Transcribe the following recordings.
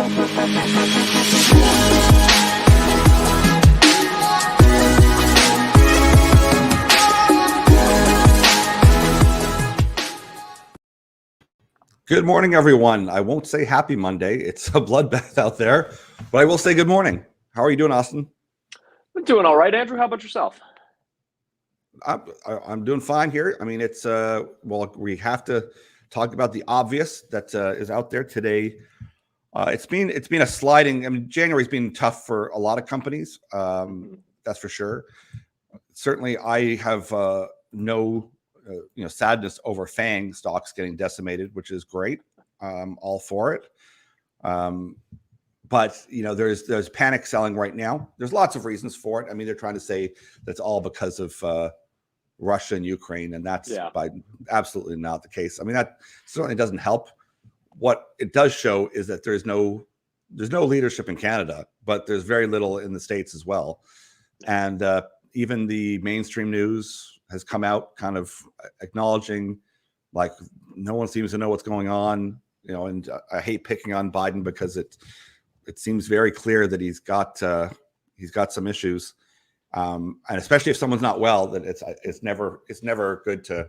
Good morning, everyone. I won't say happy Monday. It's a bloodbath out there, but I will say good morning. How are you doing, Austin? I'm doing all right, Andrew. How about yourself? I'm doing fine here. I mean, it's well, we have to talk about the obvious that is out there today. It's been a sliding. I mean, January's been tough for a lot of companies. That's for sure. Certainly, I have no sadness over FANG stocks getting decimated, which is great. All for it. But there's panic selling right now. There's lots of reasons for it. I mean, they're trying to say that's all because of Russia and Ukraine, and that's by absolutely not the case. I mean, that certainly doesn't help. What it does show is that there's no leadership in Canada, but there's very little in the States as well. And even the mainstream news has come out kind of acknowledging, like, no one seems to know what's going on. And I hate picking on Biden because it seems very clear that he's got some issues, and especially if someone's not well, that it's never good to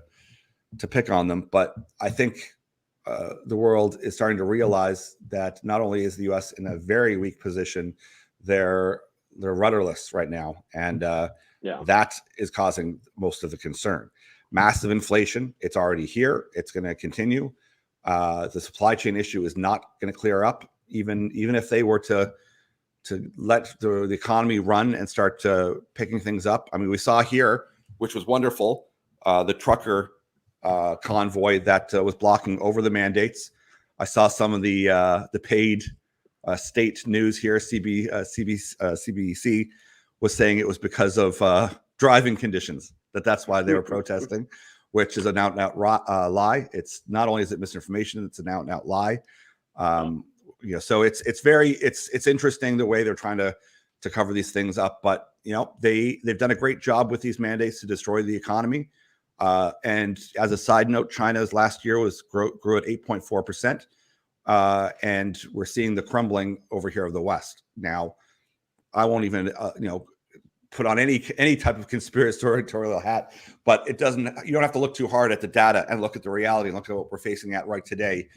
pick on them. But I think the world is starting to realize that not only is the U.S. in a very weak position, they're rudderless right now, and that is causing most of the concern. Massive inflation, it's already here. It's going to continue. The supply chain issue is not going to clear up, even if they were to let the economy run and start picking things up. I mean, we saw here, which was wonderful, the trucker convoy that was blocking over the mandates. I saw some of the paid state news here. CBC was saying it was because of driving conditions, that's why they were protesting, which is an out-and-out lie. It's not only is it misinformation, it's an out-and-out lie. So it's interesting the way they're trying to cover these things up. But they've done a great job with these mandates to destroy the economy. And as a side note, China's last year grew at 8.4%, and we're seeing the crumbling over here of the West. Now, I won't even put on any type of conspiratorial hat, but it doesn't. You don't have to look too hard at the data and look at the reality and look at what we're facing at right today,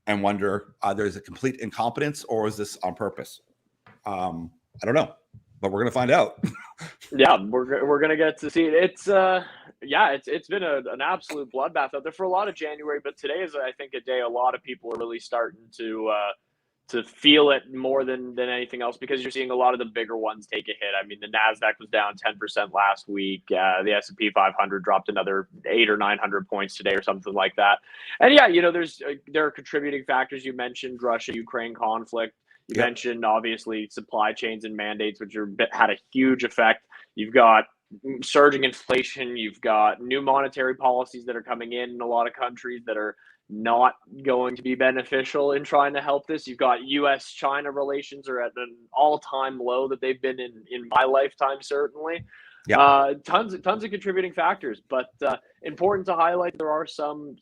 and wonder there's a complete incompetence, or is this on purpose? I don't know, but we're gonna find out. Yeah, we're gonna get to see it. It's been an absolute bloodbath out there for a lot of January, but today is, I think, a day a lot of people are really starting to feel it more than anything else, because you're seeing a lot of the bigger ones take a hit. I mean, the NASDAQ was down 10% last week. The S&P 500 dropped another 800 or 900 points today or something like that. And there are contributing factors. You mentioned Russia-Ukraine conflict. You mentioned, obviously, supply chains and mandates, which had a huge effect. You've got surging inflation. You've got new monetary policies that are coming in a lot of countries that are not going to be beneficial in trying to help this. You've got U.S.-China relations are at an all-time low that they've been in my lifetime, certainly. Tons of contributing factors, but important to highlight, there are some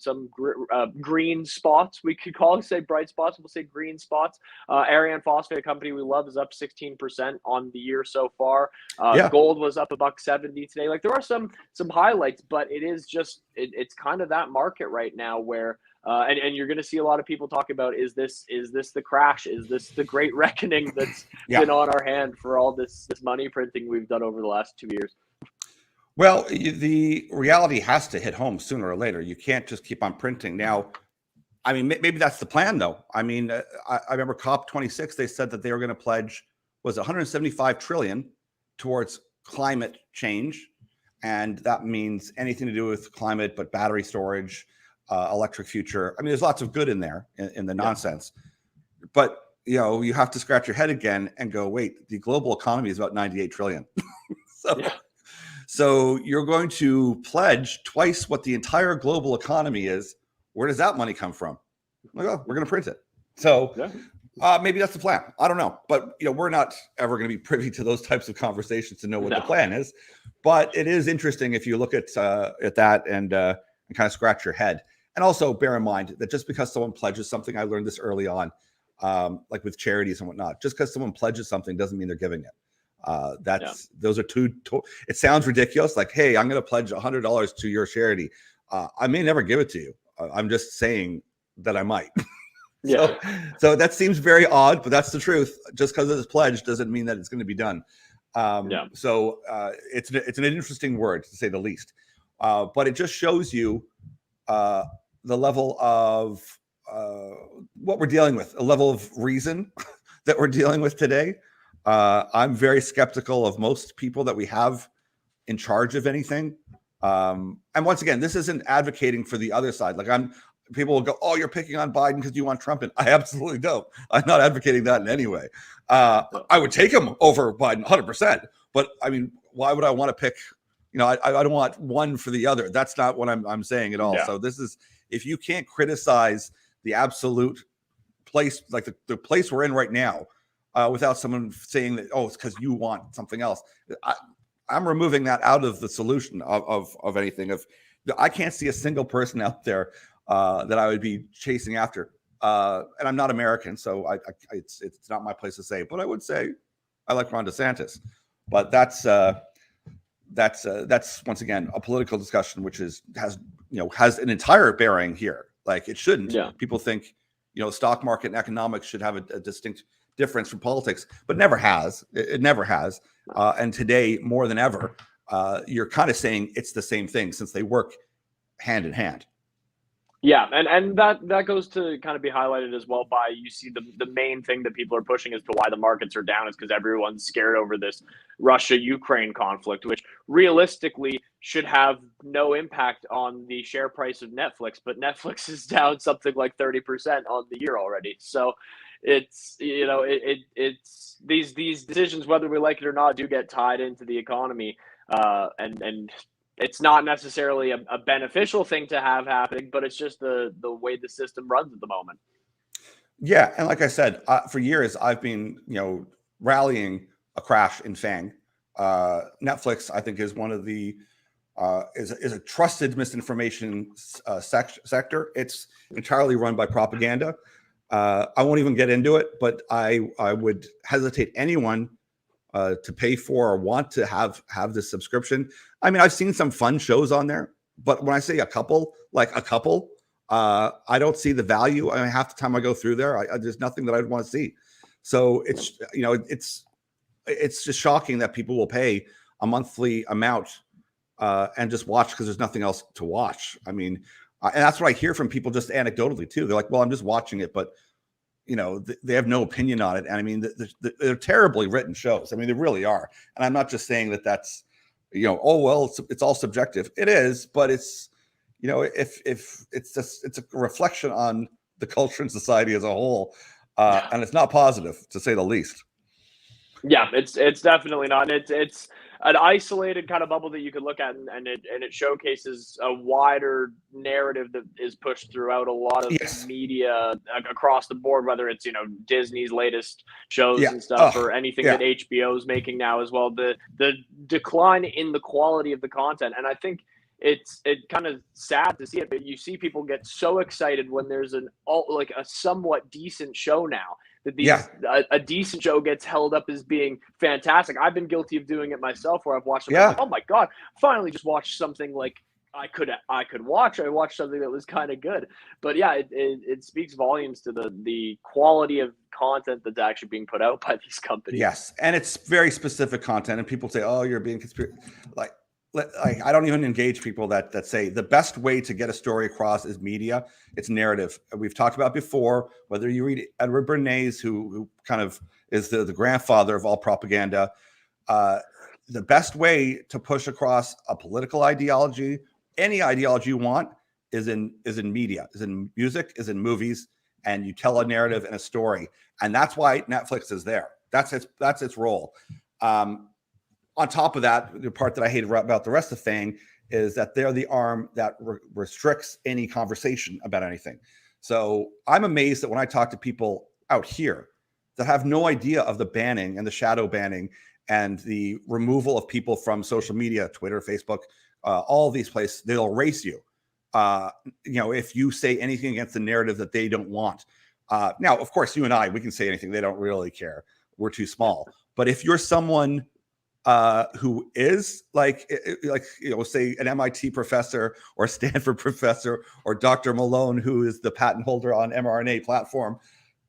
green spots, we could say bright spots. We'll say green spots. Ariane Phosphate, a company we love, is up 16% on the year so far. Gold was up $1.70 today. Like, there are some highlights, but it is just it's kind of that market right now where and you're going to see a lot of people talk about, is this the crash? Is this the great reckoning that's been on our hand for all this money printing we've done over the last 2 years? Well, the reality has to hit home sooner or later. You can't just keep on printing. Now, I mean, maybe that's the plan, though. I mean, I remember COP26, they said that they were going to pledge, was 175 trillion towards climate change. And that means anything to do with climate, but battery storage, electric future. I mean, there's lots of good in there in the nonsense. But, you have to scratch your head again and go, wait, the global economy is about 98 trillion. So you're going to pledge twice what the entire global economy is. Where does that money come from? Like, oh, we're going to print it. So maybe that's the plan. I don't know. But, we're not ever going to be privy to those types of conversations to know what the plan is. But it is interesting if you look at that and kind of scratch your head. And also bear in mind that just because someone pledges something, I learned this early on, like with charities and whatnot. Just because someone pledges something doesn't mean they're giving it. Those are it sounds ridiculous. Like, hey, I'm going to pledge $100 to your charity. I may never give it to you. I'm just saying that I might. So that seems very odd, but that's the truth. Just because it's pledged doesn't mean that it's going to be done. So it's an interesting word, to say the least. But it just shows you the level of what we're dealing with, a level of reason that we're dealing with today. I'm very skeptical of most people that we have in charge of anything. And once again, this isn't advocating for the other side. Like, people will go, oh, you're picking on Biden because you want Trump in. I absolutely don't. I'm not advocating that in any way. I would take him over Biden 100%. But I mean, why would I want to pick? I don't want one for the other. That's not what I'm saying at all. So this is, if you can't criticize the absolute place, like the place we're in right now, without someone saying that, oh, it's because you want something else. I'm removing that out of the solution of anything. I can't see a single person out there that I would be chasing after. And I'm not American, so it's not my place to say. But I would say I like Ron DeSantis. But that's once again a political discussion, which has an entire bearing here. Like, it shouldn't. People think stock market and economics should have a distinct difference from politics, but never has. It never has. And today, more than ever, you're kind of saying it's the same thing, since they work hand in hand. Yeah, and that goes to kind of be highlighted as well by, you see the main thing that people are pushing as to why the markets are down is because everyone's scared over this Russia-Ukraine conflict, which realistically should have no impact on the share price of Netflix, but Netflix is down something like 30% on the year already. So it's it's these decisions, whether we like it or not, do get tied into the economy, and it's not necessarily a beneficial thing to have happening, but it's just the way the system runs at the moment. Yeah, and like I said, for years I've been rallying a crash in FANG. Netflix, I think, is one of the is a trusted misinformation sector. It's entirely run by propaganda. I won't even get into it, but I would hesitate anyone to pay for or want to have this subscription. I mean, I've seen some fun shows on there, but when I say a couple, I don't see the value. I mean, half the time I go through there, there's nothing that I'd want to see. So it's just shocking that people will pay a monthly amount and just watch because there's nothing else to watch. I mean, and that's what I hear from people just anecdotally too. They're like, well, I'm just watching it, but they have no opinion on it. And I mean, they're terribly written shows. I mean, they really are. And I'm not just saying that that's, oh, well, it's all subjective. It is, but it's, if it's a reflection on the culture and society as a whole, and it's not positive, to say the least. Yeah, it's definitely not. It's an isolated kind of bubble that you could look at, and it showcases a wider narrative that is pushed throughout a lot of media across the board, whether it's Disney's latest shows and stuff, or anything that HBO is making now as well. The decline in the quality of the content, and I think it's kind of sad to see it, but you see people get so excited when there's a somewhat decent show now. That a decent show gets held up as being fantastic. I've been guilty of doing it myself, where I've watched something like, oh my God, finally just watched something like I could watch. I watched something that was kind of good. But yeah, it speaks volumes to the quality of content that's actually being put out by these companies. Yes, and it's very specific content, and people say, oh, you're being conspiracy. Like, I don't even engage people that say the best way to get a story across is media. It's narrative. We've talked about before, whether you read Edward Bernays, who kind of is the grandfather of all propaganda. The best way to push across a political ideology, any ideology you want, is in media, is in music, is in movies, and you tell a narrative and a story. And that's why Netflix is there. That's its role. On top of that, the part that I hate about the rest of the thing is that they're the arm that restricts any conversation about anything. So I'm amazed that when I talk to people out here that have no idea of the banning and the shadow banning and the removal of people from social media, Twitter, Facebook, all these places, they'll erase you. If you say anything against the narrative that they don't want. Now, of course, you and I, we can say anything. They don't really care. We're too small. But if you're someone who is like, say an MIT professor or Stanford professor or Dr. Malone, who is the patent holder on mRNA platform,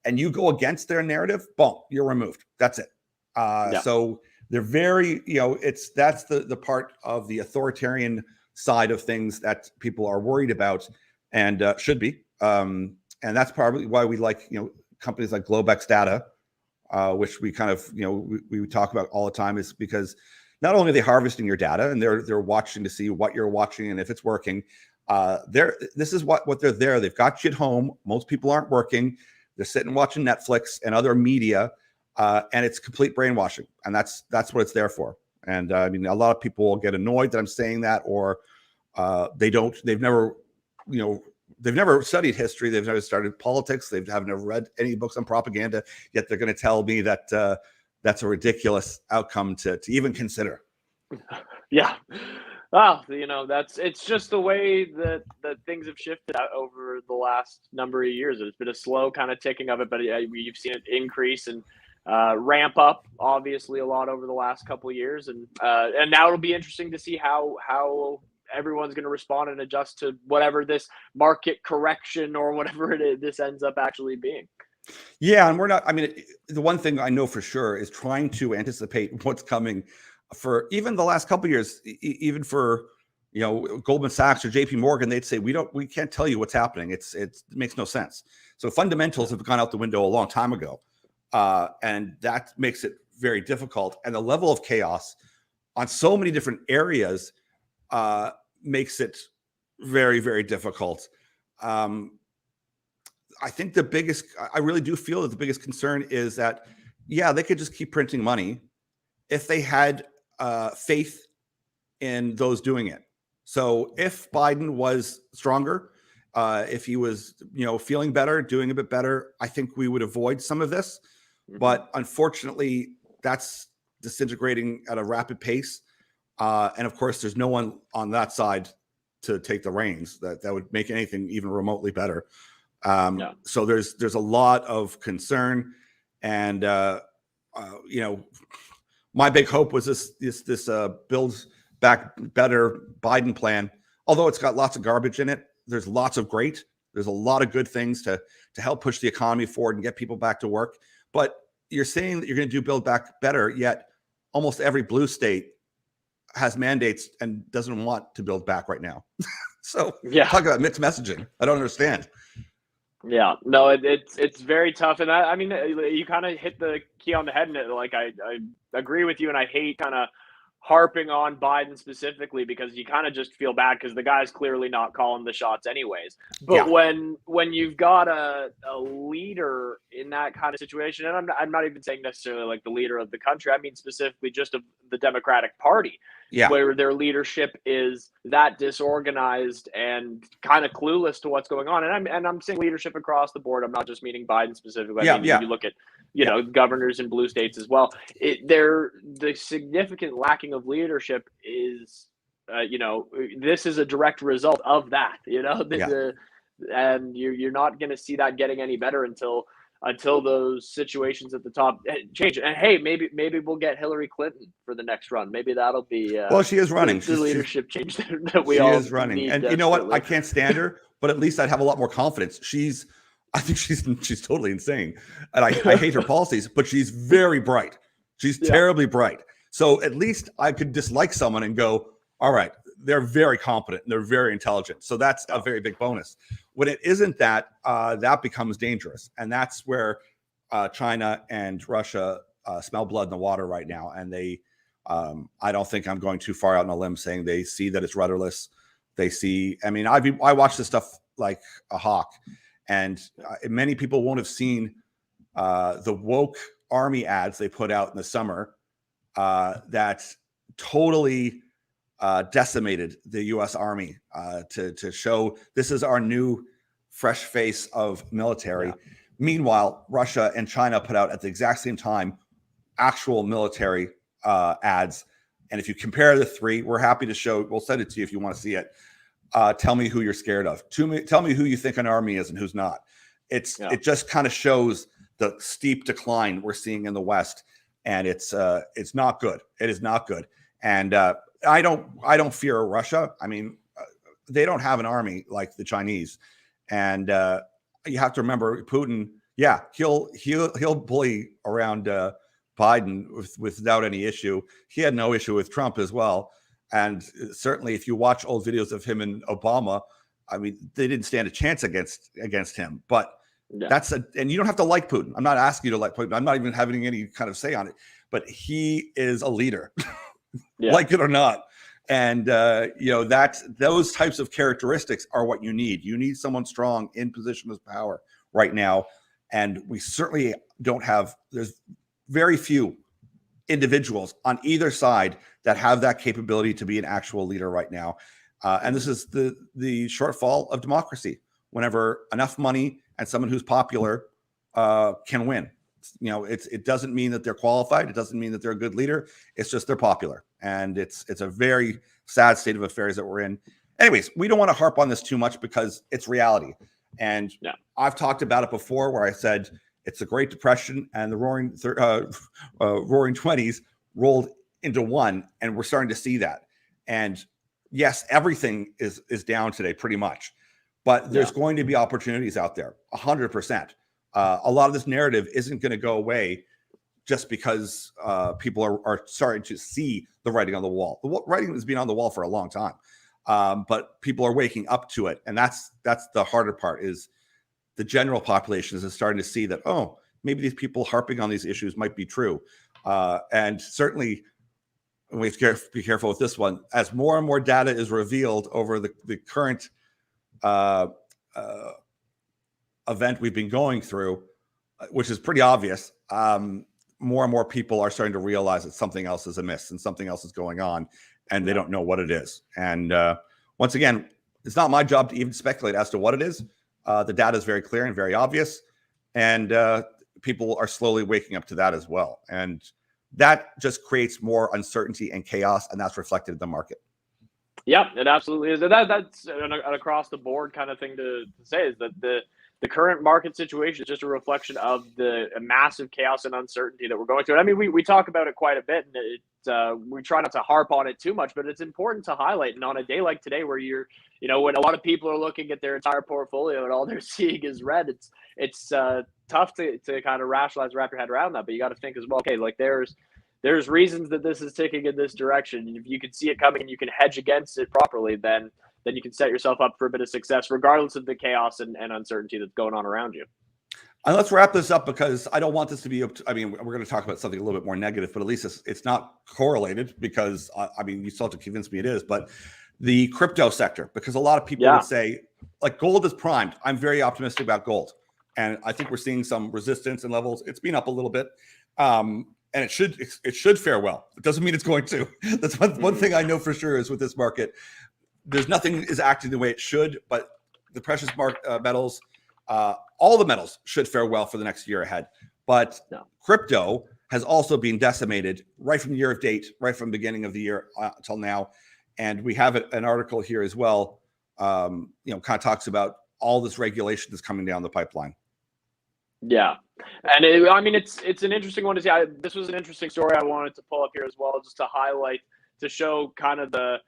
and you go against their narrative, boom, you're removed. That's it. So they're very, that's the part of the authoritarian side of things that people are worried about and should be. And that's probably why we like, companies like Globex Data, which we kind of, we talk about all the time, is because not only are they harvesting your data and they're watching to see what you're watching and if it's working. This is what they're there. They've got you at home. Most people aren't working. They're sitting watching Netflix and other media, and it's complete brainwashing. And that's what it's there for. And I mean, a lot of people will get annoyed that I'm saying that, or they've never studied history. They've never started politics. They've never read any books on propaganda, yet they're going to tell me that that's a ridiculous outcome to even consider. Yeah. Well, it's just the way that things have shifted out over the last number of years. It's been a slow kind of ticking of it, but you've seen it increase and ramp up, obviously, a lot over the last couple of years. And now it'll be interesting to see how everyone's going to respond and adjust to whatever this market correction or whatever this ends up actually being. Yeah, and we're not. I mean, the one thing I know for sure is trying to anticipate what's coming. For even the last couple of years, even for Goldman Sachs or JP Morgan, they'd say we can't tell you what's happening. It makes no sense. So fundamentals have gone out the window a long time ago, and that makes it very difficult. And the level of chaos on so many different areas makes it very, very difficult. I think I really do feel that the biggest concern is that, they could just keep printing money if they had faith in those doing it. So if Biden was stronger, if he was, feeling better, doing a bit better, I think we would avoid some of this. Mm-hmm. But unfortunately, that's disintegrating at a rapid pace. And of course, there's no one on that side to take the reins that would make anything even remotely better. So there's a lot of concern, and my big hope was this Build Back Better Biden plan. Although it's got lots of garbage in it, there's lots of great. There's a lot of good things to help push the economy forward and get people back to work. But you're saying that you're going to do Build Back Better, yet almost every blue state has mandates and doesn't want to build back right now. So talk about mixed messaging. I don't understand. Yeah, no, it's very tough. And I mean, you kind of hit the key on the head. And I agree with you. And I hate kind of harping on Biden specifically, because you kind of just feel bad because the guy's clearly not calling the shots anyways. But when you've got a leader in that kind of situation, and I'm not even saying necessarily like the leader of the country, I mean specifically just of the Democratic Party, where their leadership is that disorganized and kind of clueless to what's going on. And I'm saying leadership across the board. I'm not just meaning Biden specifically. I mean, if you look at governors in blue states as well, the significant lacking of leadership is, this is a direct result of that. And you're not going to see that getting any better until those situations at the top change. And hey, maybe we'll get Hillary Clinton for the next run. Maybe that'll be well, she is running. The leadership change that we all is running. And you know what? I can't stand her, but at least I'd have a lot more confidence. I think she's totally insane, and I hate her policies, but she's very bright. She's terribly bright. So at least I could dislike someone and go, all right, they're very competent and they're very intelligent. So that's a very big bonus. When it isn't that, that becomes dangerous. And that's where China and Russia smell blood in the water right now. And they, I don't think I'm going too far out on a limb saying they see that it's rudderless. They see, I mean, I watch this stuff like a hawk, and many people won't have seen the woke army ads they put out in the summer that totally decimated the U.S. Army to show this is our new fresh face of military. Meanwhile, Russia and China put out at the exact same time actual military ads. And if you compare the three, we're happy to show. We'll send it to you if you want to see it. Tell me who you're scared of. Tell me who you think an army is and who's not. it just kind of shows the steep decline we're seeing in the West, and it's not good. It is not good. And I don't fear Russia. I mean, they don't have an army like the Chinese, and you have to remember Putin. Yeah, he'll bully around Biden without any issue. He had no issue with Trump as well. And certainly, if you watch old videos of him and Obama, I mean, they didn't stand a chance against him. But and you don't have to like Putin. I'm not asking you to like Putin. I'm not even having any kind of say on it. But he is a leader, like it or not. And those types of characteristics are what you need. You need someone strong in position of power right now. And we certainly don't have. There's very few individuals on either side that have that capability to be an actual leader right now. And this is the shortfall of democracy. Whenever enough money and someone who's popular can win, it doesn't mean that they're qualified. It doesn't mean that they're a good leader. It's just they're popular, and it's a very sad state of affairs that we're in. Anyways, we don't want to harp on this too much because it's reality. And I've talked about it before, where I said it's the Great Depression and the Roaring 20s rolled into one, and we're starting to see that. And yes, everything is down today, pretty much. But there's going to be opportunities out there, 100%. A lot of this narrative isn't going to go away just because people are starting to see the writing on the wall. The writing has been on the wall for a long time, but people are waking up to it. And that's the harder part, is the general population is starting to see that, oh, maybe these people harping on these issues might be true. And certainly, we have to be careful with this one. As more and more data is revealed over the current event we've been going through, which is pretty obvious, more and more people are starting to realize that something else is amiss and something else is going on, and they don't know what it is. And once again, it's not my job to even speculate as to what it is. The data is very clear and very obvious, and people are slowly waking up to that as well. And that just creates more uncertainty and chaos, and that's reflected in the market. Yeah, it absolutely is. And that's an across the board kind of thing to say, is that the current market situation is just a reflection of the massive chaos and uncertainty that we're going through. And I mean, we talk about it quite a bit, and we try not to harp on it too much, but it's important to highlight. And on a day like today, where when a lot of people are looking at their entire portfolio and all they're seeing is red, it's tough to kind of rationalize, wrap your head around that. But you got to think as well, okay, like there's reasons that this is ticking in this direction. And if you can see it coming and you can hedge against it properly, then you can set yourself up for a bit of success, regardless of the chaos and uncertainty that's going on around you. And let's wrap this up, because I don't want this to be, I mean, we're going to talk about something a little bit more negative, but at least it's not correlated, because I mean, you still have to convince me it is, but the crypto sector, because a lot of people would say, like, gold is primed. I'm very optimistic about gold. And I think we're seeing some resistance and levels. It's been up a little bit. And it should fare well. It doesn't mean it's going to. That's one thing I know for sure is with this market, there's nothing is acting the way it should, but the precious metals, all the metals should fare well for the next year ahead. But crypto has also been decimated right from the year of date, right from the beginning of the year until now. And we have an article here as well, kind of talks about all this regulation that's coming down the pipeline. Yeah. And it's an interesting one to see. This was an interesting story I wanted to pull up here as well, just to highlight, to show kind of the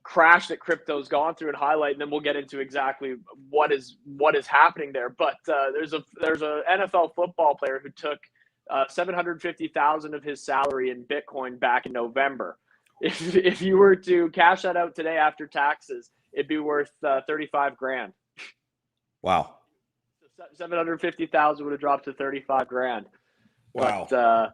crash that crypto's gone through and highlight, and then we'll get into exactly what is happening there. But there's a NFL football player who took $750,000 of his salary in Bitcoin back in November. If you were to cash that out today after taxes, it'd be worth $35,000. Wow. 750,000 would have dropped to 35,000. Wow. But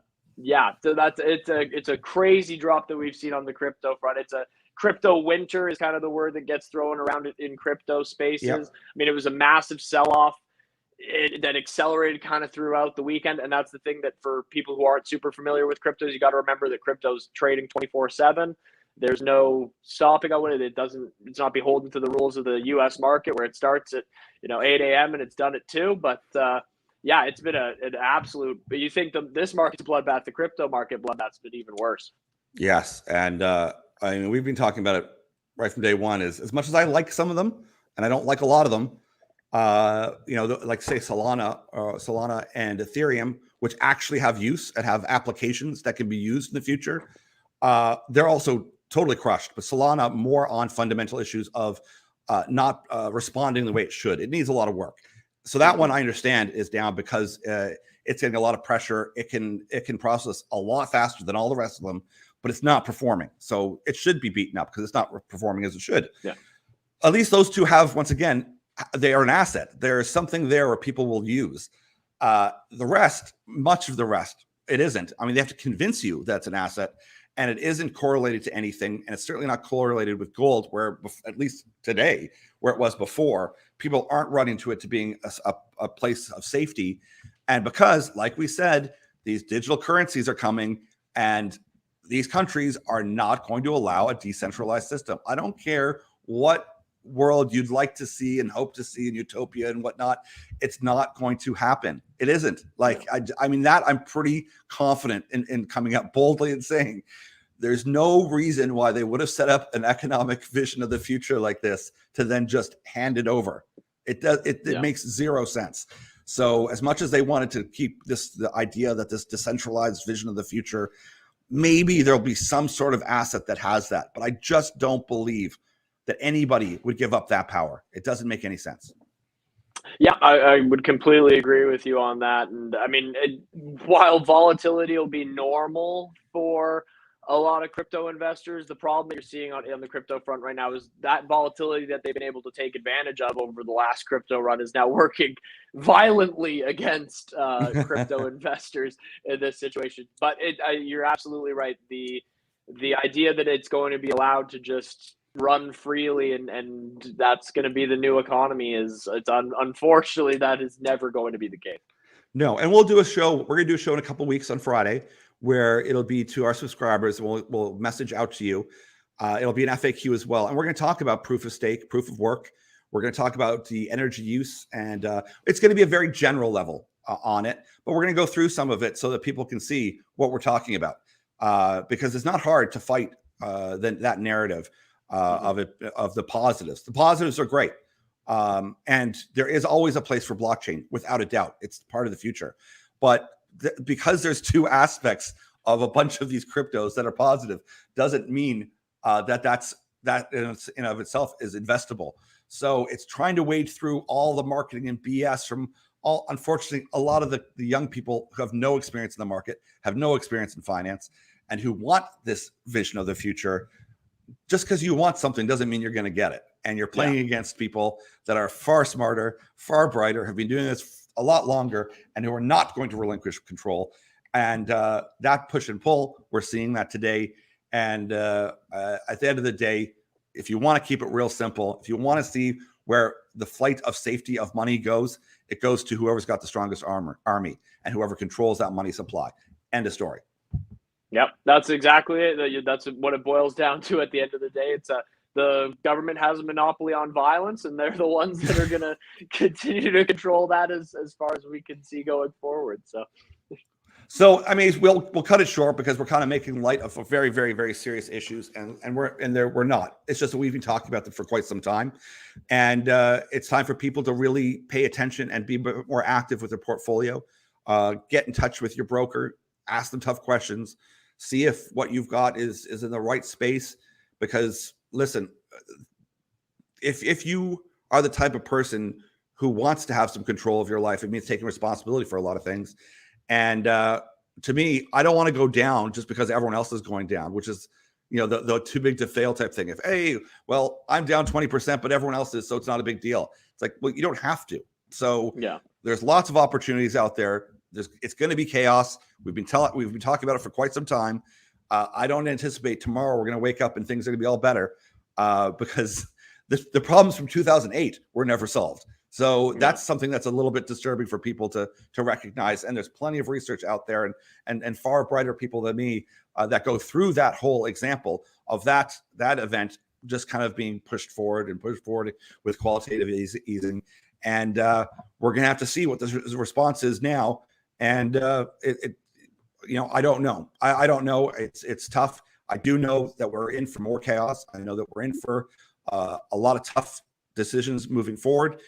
so it's a crazy drop that we've seen on the crypto front. It's a crypto winter is kind of the word that gets thrown around in crypto spaces. Yep. I mean, it was a massive sell-off that accelerated kind of throughout the weekend. And that's the thing, that for people who aren't super familiar with cryptos, you got to remember that crypto's trading 24/7. There's no stopping on it. It's not beholden to the rules of the U.S. market, where it starts at 8 a.m. and it's done at 2. But it's been an absolute. But you think this market's bloodbath, the crypto market bloodbath's been even worse. Yes, and I mean, we've been talking about it right from day one. As much as I like some of them, and I don't like a lot of them, like say Solana and Ethereum, which actually have use and have applications that can be used in the future, they're also totally crushed. But Solana more on fundamental issues of not responding the way it should. It needs a lot of work. So that one I understand is down because it's getting a lot of pressure. It can process a lot faster than all the rest of them, but it's not performing. So it should be beaten up because it's not performing as it should. Yeah. At least those two have, once again, they are an asset. There is something there where people will use. The rest, much of the rest, it isn't. I mean, they have to convince you that's an asset, and it isn't correlated to anything, and it's certainly not correlated with gold, where at least today, where it was before, people aren't running to it to being a place of safety. And because, like we said, these digital currencies are coming, and these countries are not going to allow a decentralized system. I don't care what world you'd like to see and hope to see in utopia and whatnot. It's not going to happen. It isn't. Like, I mean, that I'm pretty confident in coming out boldly and saying there's no reason why they would have set up an economic vision of the future like this to then just hand it over. It does. It makes zero sense. So as much as they wanted to keep the idea that this decentralized vision of the future, maybe there'll be some sort of asset that has that, but I just don't believe that anybody would give up that power. It doesn't make any sense. Yeah, I would completely agree with you on that. And I mean, while volatility will be normal for a lot of crypto investors, the problem that you're seeing on the crypto front right now is that volatility that they've been able to take advantage of over the last crypto run is now working violently against crypto investors in this situation. But you're absolutely right. The idea that it's going to be allowed to just run freely and that's going to be the new economy unfortunately that is never going to be the case. No, and we'll do a show. We're going to do a show in a couple of weeks on Friday where it'll be to our subscribers. We'll message out to you. It'll be an FAQ as well, and we're going to talk about proof of stake, proof of work. We're going to talk about the energy use, and it's going to be a very general level on it, but we're going to go through some of it so that people can see what we're talking about, because it's not hard to fight that narrative of the positives. The positives are great. And there is always a place for blockchain, without a doubt. It's part of the future. But because there's two aspects of a bunch of these cryptos that are positive, doesn't mean that in and of itself is investable. So it's trying to wade through all the marketing and BS from unfortunately, a lot of the young people who have no experience in the market, have no experience in finance, and who want this vision of the future. Just because you want something doesn't mean you're going to get it. And you're playing against people that are far smarter, far brighter, have been doing this a lot longer, and who are not going to relinquish control. And that push and pull, we're seeing that today. And at the end of the day, if you want to keep it real simple, if you want to see where the flight of safety of money goes, it goes to whoever's got the strongest army and whoever controls that money supply. End of story. Yep, that's exactly it. That's what it boils down to at the end of the day. It's the government has a monopoly on violence, and they're the ones that are going to continue to control that as far as we can see going forward. So I mean, we'll cut it short because we're kind of making light of very, very, very serious issues, and we're not. It's just that we've been talking about them for quite some time, and it's time for people to really pay attention and be more active with their portfolio. Get in touch with your broker, ask them tough questions, see if what you've got is in the right space. Because listen, if you are the type of person who wants to have some control of your life, it means taking responsibility for a lot of things. And to me, I don't want to go down just because everyone else is going down, which is, the too big to fail type thing. If, hey, well, I'm down 20%, but everyone else is, so it's not a big deal. It's like, well, you don't have to. So there's lots of opportunities out there. It's going to be chaos. We've been talking about it for quite some time. I don't anticipate tomorrow we're going to wake up and things are going to be all better, because the problems from 2008 were never solved. So that's something that's a little bit disturbing for people to recognize. And there's plenty of research out there and far brighter people than me that go through that whole example of that event just kind of being pushed forward with qualitative easing. And we're going to have to see what the response is now. And I don't know. I don't know. It's tough. I do know that we're in for more chaos. I know that we're in for a lot of tough decisions moving forward.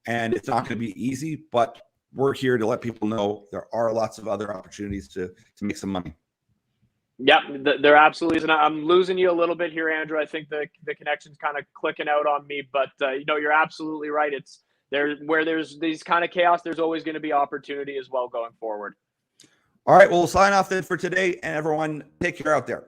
and it's not going to be easy, but we're here to let people know there are lots of other opportunities to make some money. Yep, there absolutely is. And I'm losing you a little bit here, Andrew. I think the connection's kind of clicking out on me, but you're absolutely right. It's there where there's these kind of chaos, there's always going to be opportunity as well going forward. All right, well, we'll sign off then for today, and everyone take care out there.